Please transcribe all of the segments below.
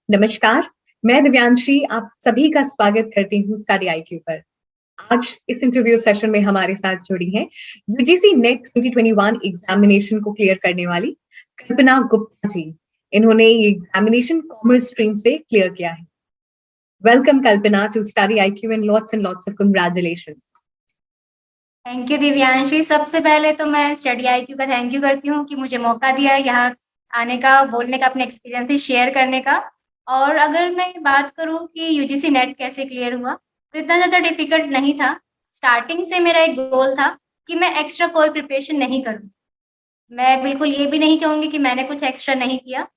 नमस्कार, मैं दिव्यांशी आप सभी का स्वागत करती हूँ स्टडी आईक्यू पर। आज इस इंटरव्यू सेशन में हमारे साथ जुड़ी हैं यूजीसी नेट 2021 एग्जामिनेशन को क्लियर करने वाली कल्पना गुप्ता जी। इन्होंने ये एग्जामिनेशन कॉमर्स स्ट्रीम से क्लियर किया है। Welcome Kalpana to study IQ and lots of congratulation. Thank you Divyanshi. सबसे पहले तो मैं स्टडी आईक्यू का थैंक यू करती हूँ कि मुझे मौका दिया है यहाँ आने का, बोलने का, अपने एक्सपीरियंसेस शेयर करने का। और अगर मैं बात करूँ कि यूजीसी नेट कैसे क्लियर हुआ, तो इतना ज़्यादा डिफिकल्ट नहीं था। स्टार्टिंग से मेरा एक गोल था कि मैं एक्स्ट्रा कोई प्रिपरेशन नहीं करूँ। मैं बिल्कुल ये भी नहीं कहूँगी कि मैंने कुछ एक्स्ट्रा नहीं किया।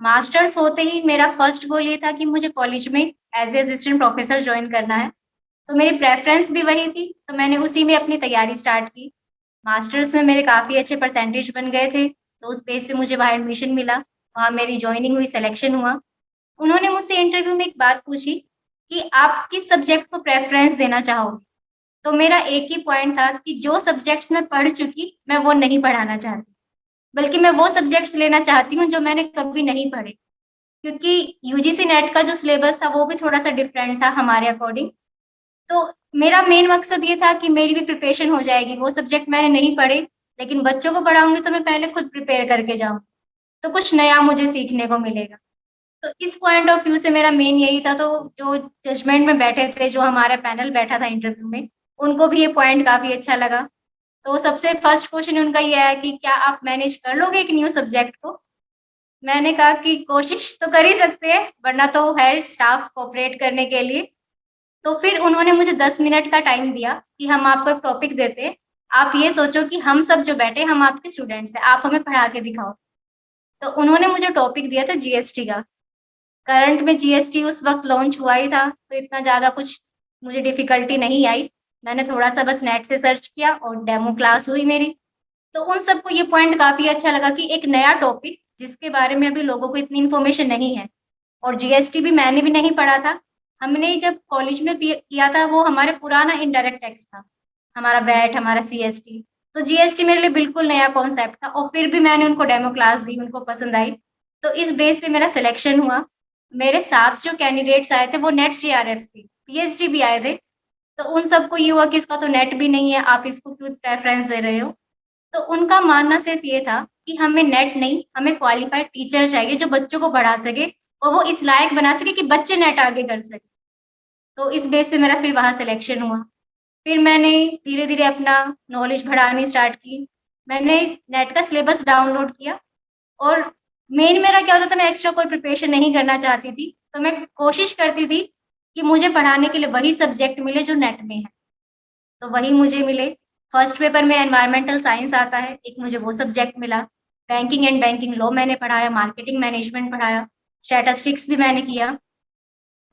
मास्टर्स होते ही मेरा फर्स्ट गोल ये था कि मुझे कॉलेज में as a assistant professor join करना है। तो मेरी प्रेफ़रेंस भी वही थी, तो मैंने उसी में अपनी तैयारी स्टार्ट की। मास्टर्स में मेरे काफ़ी अच्छे परसेंटेज बन गए थे, तो उस बेस पे मुझे वहाँ एडमिशन मिला, वहाँ मेरी जॉइनिंग हुई, सिलेक्शन हुआ। उन्होंने मुझसे इंटरव्यू में एक बात पूछी कि आप किस सब्जेक्ट को प्रेफ़रेंस देना चाहोगे? तो मेरा एक ही पॉइंट था कि जो सब्जेक्ट्स मैं पढ़ चुकी, मैं वो नहीं पढ़ाना चाहती, बल्कि मैं वो सब्जेक्ट्स लेना चाहती हूँ जो मैंने कभी नहीं पढ़े। क्योंकि यूजीसी नेट का जो सिलेबस था, वो भी थोड़ा-सा डिफरेंट था हमारे अकॉर्डिंग। तो मेरा मेन मकसद ये था कि मेरी भी प्रिपरेशन हो जाएगी। वो सब्जेक्ट मैंने नहीं पढ़े, लेकिन बच्चों को पढ़ाऊँगी तो मैं पहले खुद प्रिपेयर करके जाऊँ, तो कुछ नया मुझे सीखने को मिलेगा। तो इस पॉइंट ऑफ व्यू से मेरा मेन यही था। तो जो जजमेंट में बैठे थे, जो हमारा पैनल बैठा था इंटरव्यू में, उनको भी ये पॉइंट काफ़ी अच्छा लगा। तो सबसे फर्स्ट क्वेश्चन उनका ये आया कि क्या आप मैनेज कर लोगे एक न्यू सब्जेक्ट को? मैंने कहा कि कोशिश तो कर ही सकते हैं, वरना तो है स्टाफ कोऑपरेट करने के लिए। तो फिर उन्होंने मुझे 10 मिनट का टाइम दिया कि हम आपको एक टॉपिक देते हैं। आप ये सोचो कि हम सब जो बैठे हम आपके स्टूडेंट्स हैं, आप हमें पढ़ा के दिखाओ। तो उन्होंने मुझे टॉपिक दिया था जीएसटी का। करंट में जीएसटी उस वक़्त लॉन्च हुआ ही था, तो इतना ज़्यादा कुछ मुझे डिफ़िकल्टी नहीं आई। मैंने थोड़ा-सा बस नेट से सर्च किया और डेमो क्लास हुई मेरी। तो उन सबको ये पॉइंट काफ़ी अच्छा लगा कि एक नया टॉपिक जिसके बारे में अभी लोगों को इतनी इन्फॉर्मेशन नहीं है, और जीएसटी भी मैंने भी नहीं पढ़ा था। हमने जब कॉलेज में किया था, वो हमारे पुराना इनडायरेक्ट टैक्स था, हमारा वैट, हमारा सीएसटी। तो जीएसटी मेरे लिए बिल्कुल नया कॉन्सेप्ट था, और फिर भी मैंने उनको डेमो क्लास दी, उनको पसंद आई। तो इस बेस पे मेरा सिलेक्शन हुआ। मेरे साथ जो कैंडिडेट्स आए थे वो नेट जेआरएफ थे, पीएचडी भी आए थे। तो उन सबको ये हुआ कि इसका तो नेट भी नहीं है, आप इसको क्यों प्रेफरेंस दे रहे हो? तो उनका मानना सिर्फ ये था कि हमें नेट नहीं, हमें क्वालिफाइड टीचर चाहिए जो बच्चों को पढ़ा सके और वो इस लायक बना सके कि बच्चे नेट आगे कर सके। तो इस बेस पे मेरा फिर वहाँ सिलेक्शन हुआ। फिर मैंने धीरे-धीरे अपना नॉलेज बढ़ानी स्टार्ट की। मैंने नेट का सिलेबस डाउनलोड किया, और मेन मेरा क्या होता था, मैं एक्स्ट्रा कोई प्रिपरेशन नहीं करना चाहती थी। तो मैं कोशिश करती थी कि मुझे पढ़ाने के लिए वही सब्जेक्ट मिले जो नेट में है। तो वही मुझे मिले। फर्स्ट पेपर में एनवायरमेंटल साइंस आता है, एक मुझे वो सब्जेक्ट मिला। बैंकिंग एंड बैंकिंग लॉ मैंने पढ़ाया, मार्केटिंग मैनेजमेंट पढ़ाया, स्टैटिस्टिक्स भी मैंने किया।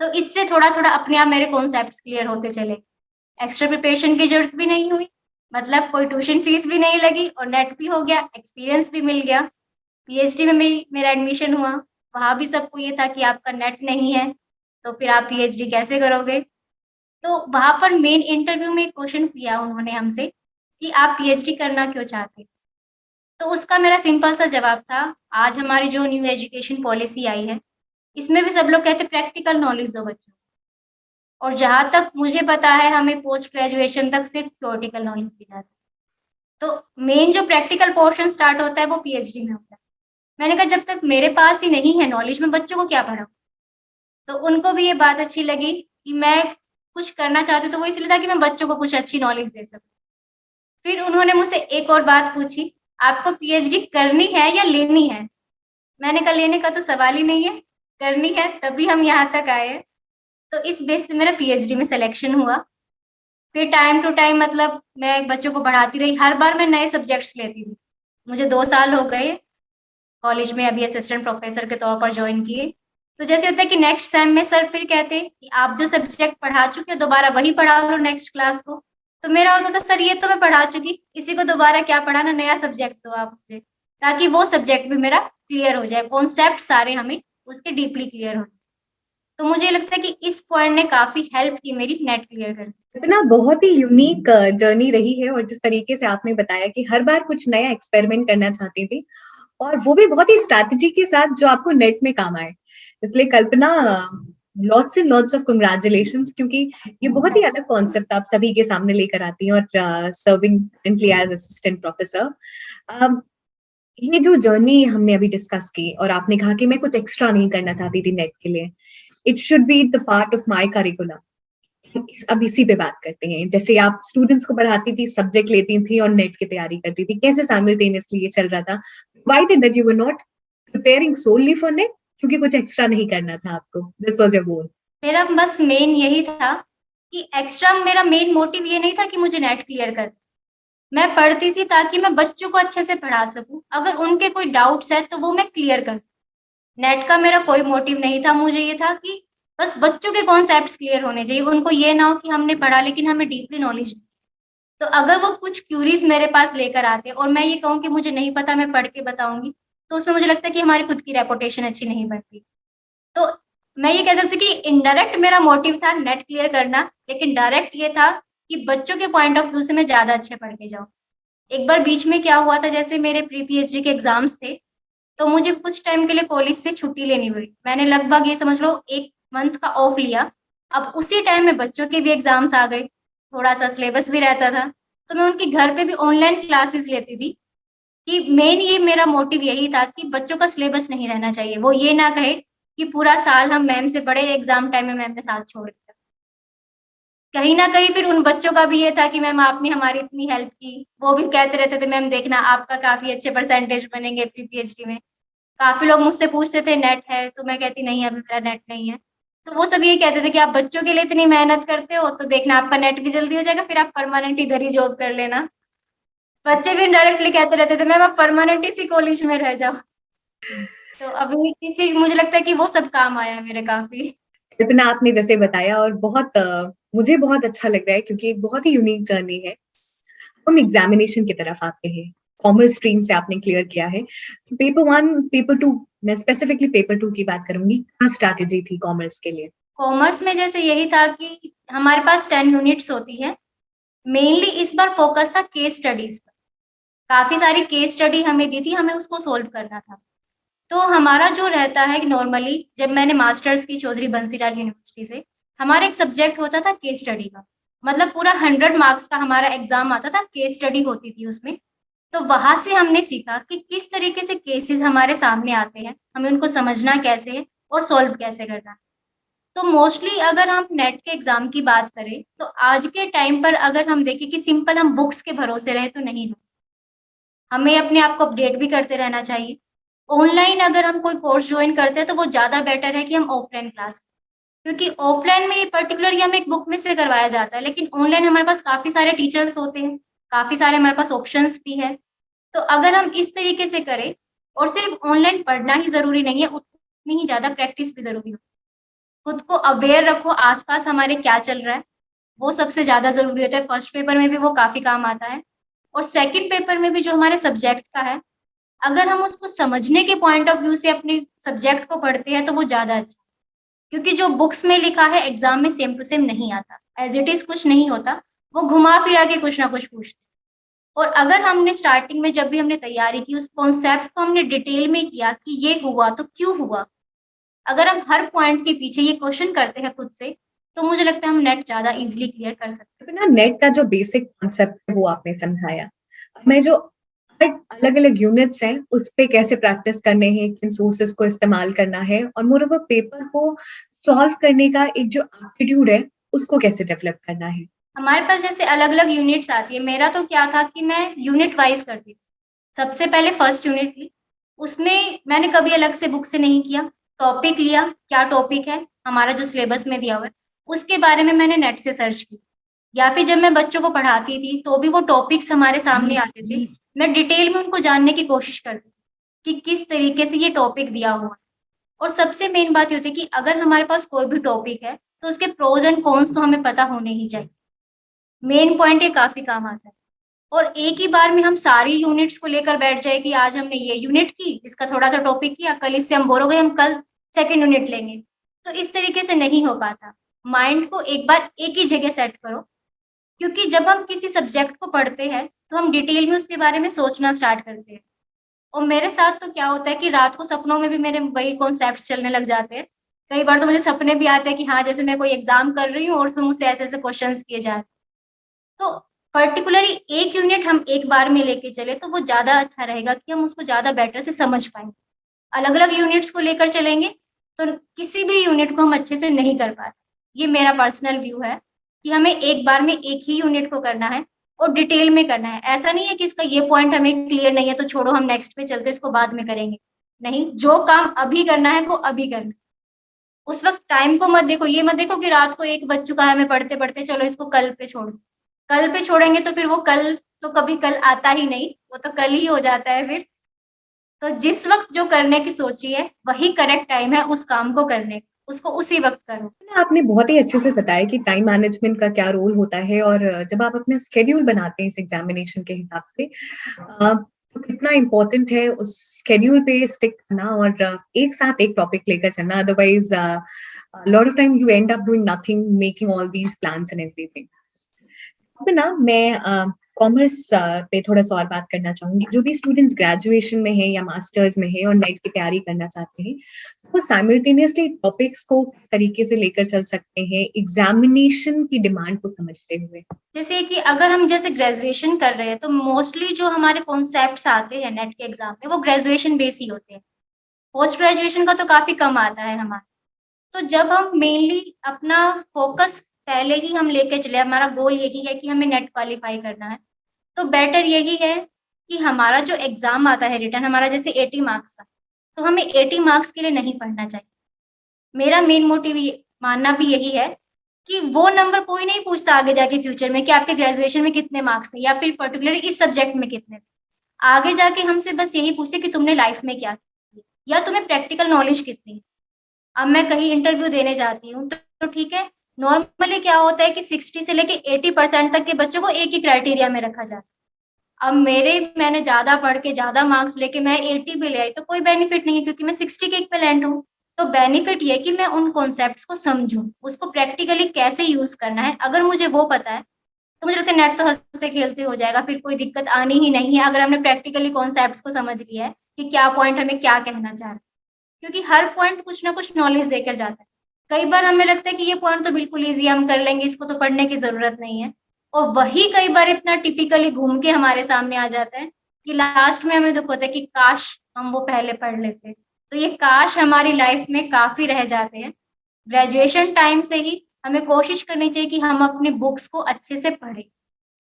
तो इससे थोड़ा-थोड़ा अपने आप मेरे कॉन्सेप्ट्स क्लियर होते चले। एक्स्ट्रा प्रिपरेशन की ज़रूरत भी नहीं हुई, मतलब कोई ट्यूशन फीस भी नहीं लगी और नेट भी हो गया, एक्सपीरियंस भी मिल गया। पीएचडी में भी मेरा एडमिशन हुआ, वहाँ भी सबको ये था कि आपका नेट नहीं है, तो फिर आप पीएचडी कैसे करोगे? तो वहाँ पर मेन इंटरव्यू में एक क्वेश्चन किया उन्होंने हमसे कि आप पीएचडी करना क्यों चाहते? तो उसका मेरा सिंपल सा जवाब था, आज हमारी जो न्यू एजुकेशन पॉलिसी आई है, इसमें भी सब लोग कहते हैं प्रैक्टिकल नॉलेज दो बच्चों को। और जहाँ तक मुझे पता है, हमें पोस्ट ग्रेजुएशन तक सिर्फ थ्योरेटिकल नॉलेज दी जाती है। तो मेन जो प्रैक्टिकल पोर्शन स्टार्ट होता है वो पीएचडी में होता है। मैंने कहा जब तक मेरे पास ही नहीं है नॉलेज, मैं बच्चों को क्या पढ़ाऊँ? तो उनको भी ये बात अच्छी लगी कि मैं कुछ करना चाहती हूँ, तो वो इसलिए था कि मैं बच्चों को कुछ अच्छी नॉलेज दे सकूँ। फिर उन्होंने मुझसे एक और बात पूछी, आपको पीएचडी करनी है या लेनी है? मैंने कहा लेने का तो सवाल ही नहीं है, करनी है तभी हम यहाँ तक आए हैं। तो इस बेस पे मेरा पीएचडी में सिलेक्शन हुआ। फिर टाइम टू टाइम मतलब मैं बच्चों को पढ़ाती रही, हर बार मैं नए सब्जेक्ट्स लेती थी। मुझे 2 साल हो गए कॉलेज में अभी असिस्टेंट प्रोफेसर के तौर पर जॉइन किए। तो जैसे होता है कि नेक्स्ट सेम में सर फिर कहते हैं कि आप जो सब्जेक्ट पढ़ा चुके हो दोबारा वही पढ़ा लो नेक्स्ट क्लास को। तो मेरा होता था सर ये तो मैं पढ़ा चुकी, इसी को दोबारा क्या पढ़ाना, नया सब्जेक्ट दो आप मुझे, ताकि वो सब्जेक्ट भी मेरा क्लियर हो जाए, कॉन्सेप्ट सारे हमें उसके डीपली क्लियर हो। तो मुझे लगता है कि इस पॉइंट ने काफ़ी हेल्प की मेरी नेट क्लियर करने में। कल्पना, बहुत ही यूनिक जर्नी रही है और जिस तरीके से आपने बताया कि हर बार कुछ नया एक्सपेरिमेंट करना चाहती थी और वो भी बहुत ही स्ट्रैटेजी के साथ जो आपको नेट में काम आए। इसलिए Kalpana, lots and lots of congratulations, क्योंकि ये बहुत ही अलग कॉन्सेप्ट आप सभी के सामने लेकर आती हैं और serving currently as assistant professor. ये जो जर्नी हमने अभी डिस्कस की और आपने कहा कि मैं कुछ एक्स्ट्रा नहीं करना चाहती थी नेट के लिए, it should be the part of my curriculum. अब इसी पे बात करते हैं। जैसे आप स्टूडेंट्स को पढ़ाती थी, सब्जेक्ट लेती थी और नेट की तैयारी करती थी, कैसे साइमल्टेनियसली ये चल रहा था? Why did that you were not preparing solely for NET? क्योंकि कुछ एक्स्ट्रा नहीं करना था आपको, दिस वाज योर गोल। मेरा बस मेन यही था कि एक्स्ट्रा, मेरा मेन मोटिव ये नहीं था कि मुझे नेट क्लियर कर, मैं पढ़ती थी ताकि मैं बच्चों को अच्छे से पढ़ा सकूं, अगर उनके कोई डाउट्स है तो वो मैं क्लियर कर सकूं। नेट का मेरा कोई मोटिव नहीं था, मुझे ये था कि बस बच्चों के कॉन्सेप्ट्स क्लियर होने चाहिए, उनको ये ना हो कि हमने पढ़ा लेकिन हमें डीपली नॉलेज नहीं। तो अगर वो कुछ क्यूरीज मेरे पास लेकर आते और मैं ये कहूँ कि मुझे नहीं पता, मैं पढ़ के बताऊंगी, तो उसमें मुझे लगता है कि हमारी खुद की रेपुटेशन अच्छी नहीं बनती। तो मैं ये कह सकती हूँ कि इनडायरेक्ट मेरा मोटिव था नेट क्लियर करना, लेकिन डायरेक्ट ये था कि बच्चों के पॉइंट ऑफ व्यू से मैं ज़्यादा अच्छे पढ़ के जाऊँ। एक बार बीच में क्या हुआ था, जैसे मेरे प्री पीएचडी के एग्जाम्स थे, तो मुझे कुछ टाइम के लिए कॉलेज से छुट्टी लेनी पड़ी। मैंने लगभग ये समझ लो 1 मंथ का ऑफ लिया। अब उसी टाइम में बच्चों के भी एग्जाम्स आ गए, थोड़ा-सा सिलेबस भी रहता था, तो मैं उनके घर पे भी ऑनलाइन क्लासेस लेती थी कि मेन ये मेरा मोटिव यही था कि बच्चों का सिलेबस नहीं रहना चाहिए। वो ये ना कहे कि पूरा साल हम मैम से पढ़े, एग्जाम टाइम में मैम ने साथ छोड़ दिया। कहीं न कहीं फिर उन बच्चों का भी ये था कि मैम आपने हमारी इतनी हेल्प की। वो भी कहते रहते थे, मैम देखना आपका काफ़ी अच्छे परसेंटेज बनेंगे प्री पीएचडी में। काफ़ी लोग मुझसे पूछते थे नेट है? तो मैं कहती नहीं अभी मेरा नेट नहीं है। तो वो सब ये कहते थे कि आप बच्चों के लिए इतनी मेहनत करते हो तो देखना आपका नेट भी जल्दी हो जाएगा, फिर आप परमानेंट इधर ही जॉब कर लेना। बच्चे भी इनडायरेक्टली कहते रहते थे, मैम आप परमानेंट इसी कॉलेज में रह जाओ। तो अभी इसी मुझे लगता है कि वो सब काम आया मेरे काफ़ी। कल्पना, आपने जैसे बताया और बहुत मुझे बहुत अच्छा लग रहा है, क्योंकि एक बहुत ही यूनिक जर्नी है। हम एग्जामिनेशन की तरफ आते हैं। कॉमर्स स्ट्रीम से आपने क्लियर किया है। पेपर वन, पेपर टू, मैं स्पेसिफिकली पेपर टू की बात करूंगी, क्या स्ट्रैटेजी थी कॉमर्स के लिए? कॉमर्स में जैसे यही था कि हमारे पास 10 यूनिट्स होती है। मेनली इस बार फोकस था केस स्टडीज पर। काफ़ी सारी केस स्टडी हमें दी थी, हमें उसको सोल्व करना था। तो हमारा जो रहता है कि नॉर्मली जब मैंने मास्टर्स की चौधरी बंसीलाल यूनिवर्सिटी से, हमारा एक सब्जेक्ट होता था केस स्टडी का। मतलब पूरा 100 मार्क्स का हमारा एग्जाम आता था, केस स्टडी होती थी उसमें। तो वहां से हमने सीखा कि किस तरीके से केसेस हमारे सामने आते हैं, हमें उनको समझना कैसे है और सॉल्व कैसे करना है। तो मोस्टली अगर हम नेट के एग्जाम की बात करें तो आज के टाइम पर अगर हम देखें कि सिंपल हम बुक्स के भरोसे रहे तो नहीं, हमें अपने आप को अपडेट भी करते रहना चाहिए। ऑनलाइन अगर हम कोई कोर्स ज्वाइन करते हैं तो वो ज़्यादा बेटर है कि हम ऑफलाइन क्लास, क्योंकि ऑफलाइन में ये पर्टिकुलरली हमें एक बुक में से करवाया जाता है, लेकिन ऑनलाइन हमारे पास काफ़ी सारे टीचर्स होते हैं, काफ़ी सारे हमारे पास ऑप्शंस भी है। तो अगर हम इस तरीके से करें, और सिर्फ ऑनलाइन पढ़ना ही ज़रूरी नहीं है, उतनी ही ज़्यादा प्रैक्टिस भी ज़रूरी हो। खुद को अवेयर रखो आसपास हमारे क्या चल रहा है, वो सबसे ज़्यादा ज़रूरी होता है। फर्स्ट पेपर में भी वो काफ़ी काम आता है, और सेकंड पेपर में भी जो हमारे सब्जेक्ट का है, अगर हम उसको समझने के पॉइंट ऑफ व्यू से अपने सब्जेक्ट को पढ़ते हैं तो वो ज़्यादा अच्छा, क्योंकि जो बुक्स में लिखा है एग्जाम में सेम टू सेम नहीं आता, एज इट इज़ कुछ नहीं होता, वो घुमा फिरा के कुछ ना कुछ पूछते। और अगर हमने स्टार्टिंग में जब भी हमने तैयारी की, उस कॉन्सेप्ट को हमने डिटेल में किया कि ये हुआ तो क्यों हुआ, अगर हम हर पॉइंट के पीछे ये क्वेश्चन करते हैं खुद से, तो मुझे लगता है हम नेट ज़्यादा इजीली क्लियर कर सकते हैं। ना, नेट का जो बेसिक कॉन्सेप्ट है वो आपने समझाया। अब मैं जो अलग अलग यूनिट्स हैं उस पे कैसे प्रैक्टिस करने हैं, किन सोर्सेस को इस्तेमाल करना है, और मोर ओवर पेपर को सॉल्व करने का एक जो एप्टीट्यूड है उसको कैसे डेवलप करना है। हमारे पास जैसे अलग अलग यूनिट्स आती है, मेरा तो क्या था कि मैं यूनिट वाइज करती थी। सबसे पहले फर्स्ट यूनिट ली, उसमें मैंने कभी अलग से बुक से नहीं किया, टॉपिक लिया, क्या टॉपिक है हमारा जो सिलेबस में दिया हुआ है, उसके बारे में मैंने नेट से सर्च की। या फिर जब मैं बच्चों को पढ़ाती थी तो भी वो टॉपिक्स हमारे सामने आते थे, मैं डिटेल में उनको जानने की कोशिश करती थी कि किस तरीके से ये टॉपिक दिया हुआ है। और सबसे मेन बात ये होती है कि अगर हमारे पास कोई भी टॉपिक है तो उसके प्रोज एंड कॉन्स तो हमें पता होने ही चाहिए। मेन पॉइंट ये काफी काम आता है। और एक ही बार में हम सारी यूनिट्स को लेकर बैठ जाए कि आज हमने ये यूनिट की, इसका थोड़ा सा टॉपिक किया, कल इससे हम बोर हो गए, हम कल सेकेंड यूनिट लेंगे, तो इस तरीके से नहीं हो पाता। माइंड को एक बार एक ही जगह सेट करो, क्योंकि जब हम किसी सब्जेक्ट को पढ़ते हैं तो हम डिटेल में उसके बारे में सोचना स्टार्ट करते हैं। और मेरे साथ तो क्या होता है कि रात को सपनों में भी मेरे वही कॉन्सेप्ट चलने लग जाते हैं। कई बार तो मुझे सपने भी आते हैं कि हाँ, जैसे मैं कोई एग्जाम कर रही हूँ और उसमें मुझसे ऐसे-ऐसे क्वेश्चंस किए जा रहे हैं। तो पर्टिकुलरली एक यूनिट हम एक बार में लेके चले तो वो ज़्यादा अच्छा रहेगा कि हम उसको ज़्यादा बेटर से समझ पाएँ। अलग-अलग यूनिट्स को लेकर चलेंगे, तो किसी भी यूनिट को हम अच्छे से नहीं कर पाते। ये मेरा पर्सनल व्यू है कि हमें एक बार में एक ही यूनिट को करना है और डिटेल में करना है। ऐसा नहीं है कि इसका ये पॉइंट हमें क्लियर नहीं है तो छोड़ो हम नेक्स्ट पे चलते हैं, इसको बाद में करेंगे। नहीं, जो काम अभी करना है वो अभी करना है। उस वक़्त टाइम को मत देखो, ये मत देखो कि रात को 1 बज चुका है हमें पढ़ते-पढ़ते, चलो इसको कल पे छोड़ दो। कल पे छोड़ेंगे तो फिर वो कल तो कभी कल आता ही नहीं, वो तो कल ही हो जाता है फिर। तो जिस वक़्त जो करने की सोची है, वही करेक्ट टाइम है उस काम को करने का, उसको उसी वक़्त करो। ना आपने बहुत ही अच्छे से बताया कि टाइम मैनेजमेंट का क्या रोल होता है और जब आप अपना स्केड्यूल बनाते हैं इस एग्जामिनेशन के हिसाब से तो कितना इम्पोर्टेंट है उस स्केड्यूल पे स्टिक करना और एक साथ एक टॉपिक लेकर चलना otherwise lot of time you and up doing nothing making all these plans and everything. पे ना मैं कॉमर्स पे थोड़ा-सा और बात करना चाहूँगी। जो भी स्टूडेंट्स ग्रेजुएशन में हैं या मास्टर्स में हैं और नेट की तैयारी करना चाहते हैं, वो साइमल्टेनियसली टॉपिक्स को किस तरीके से लेकर चल सकते हैं एग्ज़ामिनेशन की डिमांड को समझते हुए? जैसे कि अगर हम जैसे ग्रेजुएशन कर रहे हैं, तो मोस्टली जो हमारे कॉन्सेप्ट्स आते हैं नेट के एग्ज़ाम में, वो ग्रेजुएशन बेस ही होते हैं। पोस्ट ग्रेजुएशन का तो काफ़ी कम आता है हमारा। तो जब हम मेनली अपना फ़ोकस पहले ही हम लेके चले, हमारा गोल यही है कि हमें नेट क्वालीफाई करना है, तो बेटर यही है कि हमारा जो एग्ज़ाम आता है रिटन हमारा जैसे 80 मार्क्स का, तो हमें 80 मार्क्स के लिए नहीं पढ़ना चाहिए। मेरा मेन मोटिव ये मानना भी यही है कि वो नंबर कोई नहीं पूछता आगे जाके फ्यूचर में कि आपके ग्रेजुएशन में कितने मार्क्स थे या फिर पर्टिकुलरली इस सब्जेक्ट में कितने थे। आगे जाके हमसे बस यही पूछते कि तुमने लाइफ में क्या किया या तुम्हें प्रैक्टिकल नॉलेज कितनी है। अब मैं कहीं इंटरव्यू देने जाती हूँ तो ठीक है, नॉर्मली क्या होता है कि 60 से लेके 80% तक के बच्चों को एक ही क्राइटेरिया में रखा जाता है। अब मैंने ज़्यादा पढ़ के ज़्यादा मार्क्स लेके मैं 80 भी ले आई तो कोई बेनिफिट नहीं है क्योंकि मैं 60 के इक्विवेलेंट हूँ। तो बेनिफिट ये है कि मैं उन कॉन्सेप्ट्स को समझूँ, उसको प्रैक्टिकली कैसे यूज़ करना है। अगर मुझे वो पता है, तो मुझे लगता है नेट तो हँसते-खेलते हो जाएगा, फिर कोई दिक्कत आनी ही नहीं है अगर हमने प्रैक्टिकली कॉन्सेप्ट्स को समझ लिया है कि क्या पॉइंट हमें क्या कहना चाह रहा है। क्योंकि हर पॉइंट कुछ ना कुछ नॉलेज देकर जाता है। कई बार हमें लगता है कि ये पॉइंट तो बिल्कुल ईज़ी है, हम कर लेंगे, इसको तो पढ़ने की ज़रूरत नहीं है। और वही कई बार इतना टिपिकली घूम के हमारे सामने आ जाता है कि लास्ट में हमें दुःख होता है कि काश हम वो पहले पढ़ लेते। तो ये काश हमारी लाइफ में काफ़ी रह जाते हैं। ग्रेजुएशन टाइम से ही हमें कोशिश करनी चाहिए कि हम अपनी बुक्स को अच्छे से पढ़ें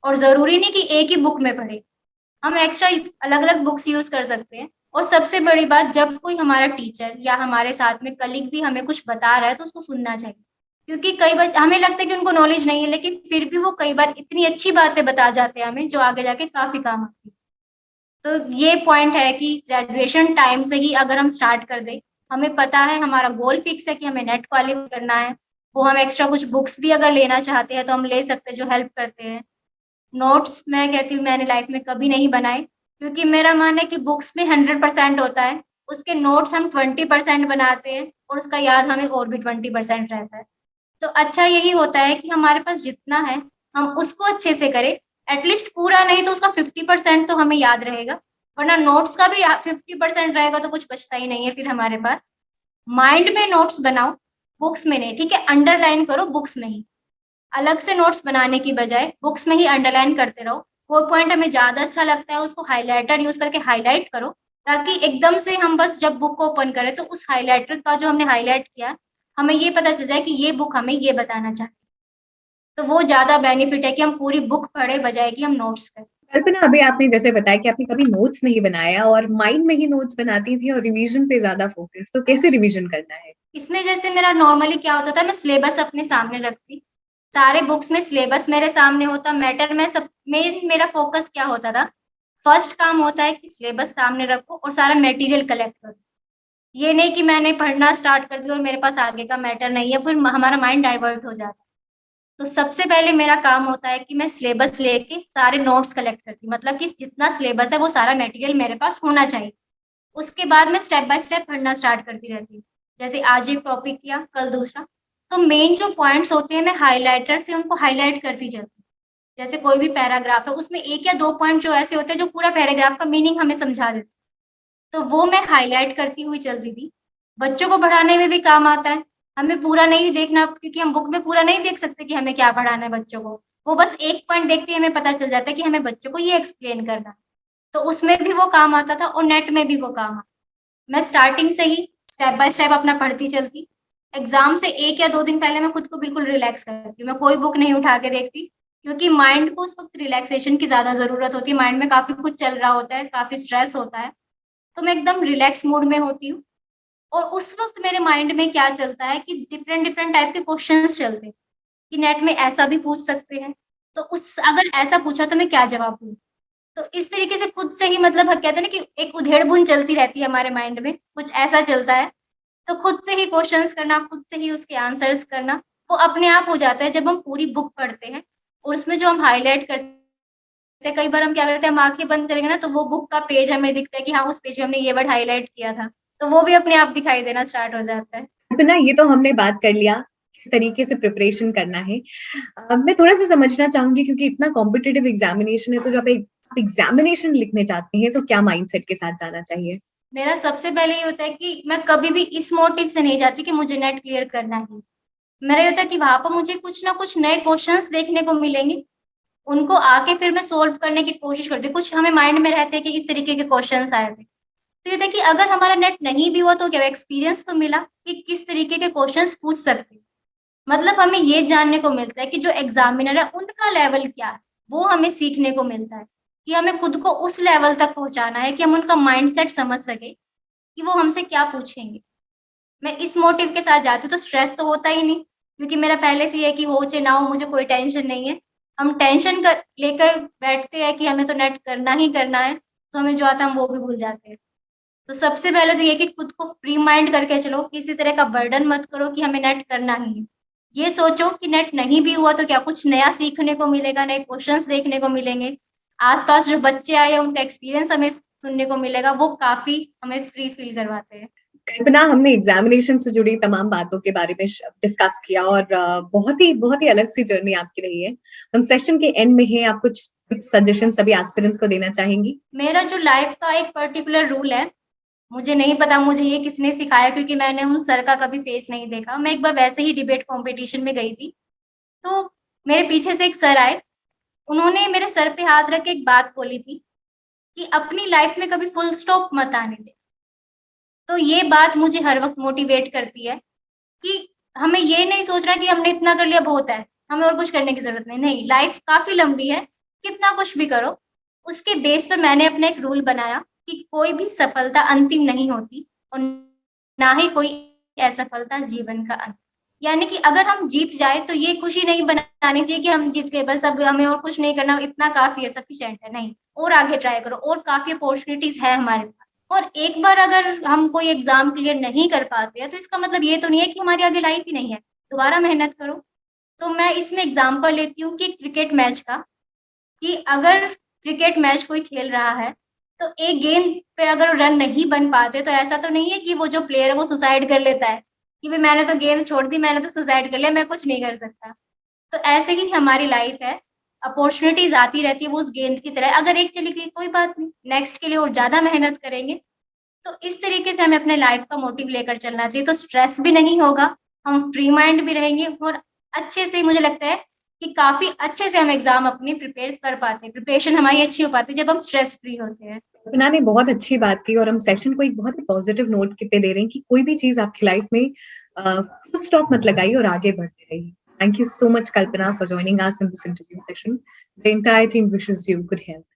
और ज़रूरी नहीं कि एक ही बुक में पढ़ें। हम एक्स्ट्रा अलग-अलग बुक्स यूज़ कर सकते हैं और सबसे बड़ी बात जब कोई हमारा टीचर या हमारे साथ में कलीग भी हमें कुछ बता रहा है तो उसको सुनना चाहिए। क्योंकि कई बार हमें लगता है कि उनको नॉलेज नहीं है लेकिन फिर भी वो कई बार इतनी अच्छी बातें बता जाते हैं हमें जो आगे जाके काफ़ी काम आती है। तो ये पॉइंट है कि ग्रेजुएशन टाइम से ही अगर हम स्टार्ट कर दें, हमें पता है हमारा गोल फिक्स है कि हमें नेट क्वालिफ़ाई करना है, वो हम एक्स्ट्रा कुछ बुक्स भी अगर लेना चाहते हैं तो हम ले सकते हैं जो हेल्प करते हैं। नोट्स मैं कहती हूँ मैंने लाइफ में कभी नहीं बनाए क्योंकि मेरा मानना है कि बुक्स में 100% होता है, उसके नोट्स हम 20% बनाते हैं और उसका याद हमें और भी 20% रहता है। तो अच्छा यही होता है कि हमारे पास जितना है, हम उसको अच्छे से करें, एटलीस्ट पूरा नहीं तो उसका 50% तो हमें याद रहेगा, वरना नोट्स का भी 50% रहेगा तो कुछ बचता ही नहीं है फिर हमारे पास। माइंड में नोट्स बनाओ, बुक्स में नहीं, ठीक है? अंडरलाइन करो बुक्स में ही। अलग से नोट्स बनाने की बजाय बुक्स में ही अंडरलाइन करते रहो। कोई पॉइंट हमें ज़्यादा अच्छा लगता है उसको हाइलाइटर यूज़ करके हाइलाइट करो, ताकि एकदम से हम बस जब बुक को ओपन करें तो उस हाइलाइटर का जो हमने हाइलाइट किया, हमें ये पता चल जाए कि ये बुक हमें ये बताना चाहती है। तो वो ज़्यादा बेनिफिट है कि हम पूरी बुक पढ़े बजाय कि हम नोट्स करें। कल्पना, अभी आपने जैसे बताया कि आपने कभी नोट्स नहीं बनाया और माइंड में ही नोट्स बनाती थी और रिवीजन पे ज़्यादा फोकस, तो कैसे रिवीजन करना है? इसमें जैसे मेरा नॉर्मली क्या होता था, मैं सिलेबस अपने सामने रखती, सारे बुक्स में सिलेबस मेरे सामने होता, मैटर में सब मेरा फ़ोकस क्या होता था, फर्स्ट काम होता है कि सिलेबस सामने रखो और सारा मटेरियल कलेक्ट करो। ये नहीं कि मैंने पढ़ना स्टार्ट कर दिया और मेरे पास आगे का मैटर नहीं है, फिर हमारा माइंड डाइवर्ट हो जाता है। तो सबसे पहले मेरा काम होता है कि मैं सिलेबस लेके सारे नोट्स कलेक्ट करती हूँ, मतलब कि जितना सिलेबस है वो सारा मटेरियल मेरे पास होना चाहिए। उसके बाद मैं स्टेप बाय स्टेप पढ़ना स्टार्ट करती रहती हूँ। जैसे आज एक टॉपिक किया, कल दूसरा। तो मेन जो पॉइंट्स होते हैं मैं हाइलाइटर से उनको हाइलाइट करती जाती हूँ। जैसे कोई भी पैराग्राफ है उसमें 1 या 2 पॉइंट जो ऐसे होते हैं जो पूरा पैराग्राफ का मीनिंग हमें समझा देते हैं। तो वो मैं हाईलाइट करती हुई चलती थी। बच्चों को पढ़ाने में भी काम आता है। हमें पूरा नहीं देखना, क्योंकि हम बुक में पूरा नहीं देख सकते कि हमें क्या पढ़ाना है बच्चों को। वो बस एक पॉइंट देखते ही हमें पता चल जाता है कि हमें बच्चों को ये एक्सप्लेन करना है। तो उसमें भी वो काम आता था और नेट में भी वो काम आता। मैं स्टार्टिंग से ही स्टेप बाय स्टेप अपना पढ़ती चलती। एग्जाम से 1 या 2 दिन पहले मैं खुद को बिल्कुल रिलैक्स करती हूँ। मैं कोई बुक नहीं उठा के देखती, क्योंकि माइंड को उस वक्त रिलैक्सेशन की ज़्यादा ज़रूरत होती है। माइंड में काफ़ी कुछ चल रहा होता है, काफ़ी स्ट्रेस होता है। तो मैं एकदम रिलैक्स मूड में होती हूँ। और उस वक्त मेरे माइंड में क्या चलता है कि डिफरेंट डिफरेंट टाइप के क्वेश्चंस चलते हैं कि नेट में ऐसा भी पूछ सकते हैं, तो उस अगर ऐसा पूछा तो मैं क्या जवाब दूँ। तो इस तरीके से खुद से ही, मतलब कहते हैं ना कि एक उधेड़-बुन चलती रहती है हमारे माइंड में, कुछ ऐसा चलता है। तो खुद से ही क्वेश्चंस करना, खुद से ही उसके आंसर्स करना, वो अपने आप हो जाता है जब हम पूरी बुक पढ़ते हैं। और उसमें जो हम हाइलाइट करते हैं, कई बार हम क्या करते हैं, हम आँखें बंद करेंगे ना, तो वो बुक का पेज हमें दिखता है कि हाँ, उस पेज में हमने ये वर्ड हाइलाइट किया था। तो वो भी अपने आप दिखाई देना स्टार्ट हो जाता है। कल्पना, ये तो हमने बात कर लिया किस तरीके से प्रिपरेशन करना है। मैं थोड़ा-सा समझना चाहूँगी, क्योंकि इतना कॉम्पिटिटिव एग्ज़ामिनेशन है, तो जब एक एग्ज़ामिनेशन लिखने जाते हैं, तो क्या माइंडसेट के साथ जाना चाहिए? मेरा सबसे पहले ये होता है कि मैं कभी भी इस मोटिव से नहीं जाती कि मुझे नेट क्लियर करना है। मेरा ये होता है कि वहाँ पर मुझे कुछ ना कुछ नए क्वेश्चंस देखने को मिलेंगे, उनको आके फिर मैं सॉल्व करने की कोशिश करती हूँ। कुछ हमें माइंड में रहते हैं कि इस तरीके के क्वेश्चंस आए थे। तो ये था कि अगर हमारा नेट नहीं भी हुआ तो क्या एक्सपीरियंस तो मिला कि किस तरीके के क्वेश्चंस पूछ सकते हैं। मतलब हमें ये जानने को मिलता है कि जो एग्जामिनर है उनका लेवल क्या है, वो हमें सीखने को मिलता है कि हमें खुद को उस लेवल तक पहुंचाना है कि हम उनका माइंडसेट समझ सके कि वो हमसे क्या पूछेंगे। मैं इस मोटिव के साथ जाती हूँ तो स्ट्रेस तो होता ही नहीं, क्योंकि मेरा पहले से ही है कि हो चाहे ना हो मुझे कोई टेंशन नहीं है। हम टेंशन कर लेकर बैठते हैं कि हमें तो नेट करना ही करना है, तो हमें जो आता है हम वो भी भूल जाते हैं। तो सबसे पहले तो ये कि खुद को फ्री माइंड करके चलो, किसी तरह का बर्डन मत करो कि हमें नेट करना ही है। ये सोचो कि नेट नहीं भी हुआ तो क्या कुछ नया सीखने को मिलेगा, नए क्वेश्चंस देखने को मिलेंगे, आसपास जो बच्चे आए हैं उनका एक्सपीरियंस हमें सुनने को मिलेगा, वो काफी हमें फ्री फील करवाते हैं। कल्पना, हमने एग्जामिनेशन से जुड़ी तमाम बातों के बारे में डिस्कस किया, और बहुत ही अलग सी जर्नी आपकी रही है। हम सेशन के एंड में हैं, आप कुछ सजेशन सभी एस्पिरेंट्स को देना चाहेंगी? मेरा जो लाइफ का एक पर्टिकुलर रूल है, मुझे नहीं पता मुझे ये किसने सिखाया, क्योंकि मैंने उन सर का कभी फेस नहीं देखा। मैं एक बार वैसे ही डिबेट कंपटीशन में गई थी, तो मेरे पीछे से एक सर आए, उन्होंने मेरे सर पे हाथ रख के एक बात बोली थी कि अपनी लाइफ में कभी फुल स्टॉप मत आने दे। तो ये बात मुझे हर वक्त मोटिवेट करती है कि हमें ये नहीं सोचना कि हमने इतना कर लिया बहुत है, हमें और कुछ करने की जरूरत नहीं। नहीं, लाइफ काफी लंबी है, कितना कुछ भी करो। उसके बेस पर मैंने अपना एक रूल बनाया कि कोई भी सफलता अंतिम नहीं होती, और ना ही कोई असफलता जीवन का अंत। यानी कि अगर हम जीत जाए तो ये खुशी नहीं बनानी चाहिए कि हम जीत गए, बस अब हमें और कुछ नहीं करना, इतना काफी है, सफिशिएंट है। नहीं, और आगे ट्राई करो, और काफी अपॉर्चुनिटीज है हमारे पास। और एक बार अगर हम कोई एग्जाम क्लियर नहीं कर पाते हैं तो इसका मतलब ये तो नहीं है कि हमारी आगे लाइफ ही नहीं है, दोबारा मेहनत करो। तो मैं इसमें एग्जाम्पल लेती हूँ कि क्रिकेट मैच का, कि अगर क्रिकेट मैच कोई खेल रहा है तो एक गेंद पे अगर रन नहीं बन पाते तो ऐसा तो नहीं है कि वो जो प्लेयर है वो सुसाइड कर लेता है कि भाई मैंने तो गेंद छोड़ दी, मैंने तो सुसाइड कर लिया, मैं कुछ नहीं कर सकता। तो ऐसे ही हमारी लाइफ है, अपॉर्चुनिटीज आती रहती है वो उस गेंद की तरह, अगर एक चली गई कोई बात नहीं, नेक्स्ट के लिए और ज्यादा मेहनत करेंगे। तो इस तरीके से हमें अपने लाइफ का मोटिव लेकर चलना चाहिए, तो स्ट्रेस भी नहीं होगा, हम फ्री माइंड भी रहेंगे, और अच्छे से मुझे लगता है कि काफी अच्छे से हम एग्जाम अपनी प्रिपेयर कर पाते हैं, प्रिपरेशन हमारी अच्छी हो पाती है जब हम स्ट्रेस फ्री होते हैं। कल्पना ने बहुत अच्छी बात की, और हम सेशन को एक बहुत ही पॉजिटिव नोट पे दे रहे हैं कि कोई भी चीज आपकी लाइफ में फुल स्टॉप मत लगाइए और आगे बढ़ते रहिए। Thank you so much, Kalpana, for joining us in this interview session. The entire team wishes you good health.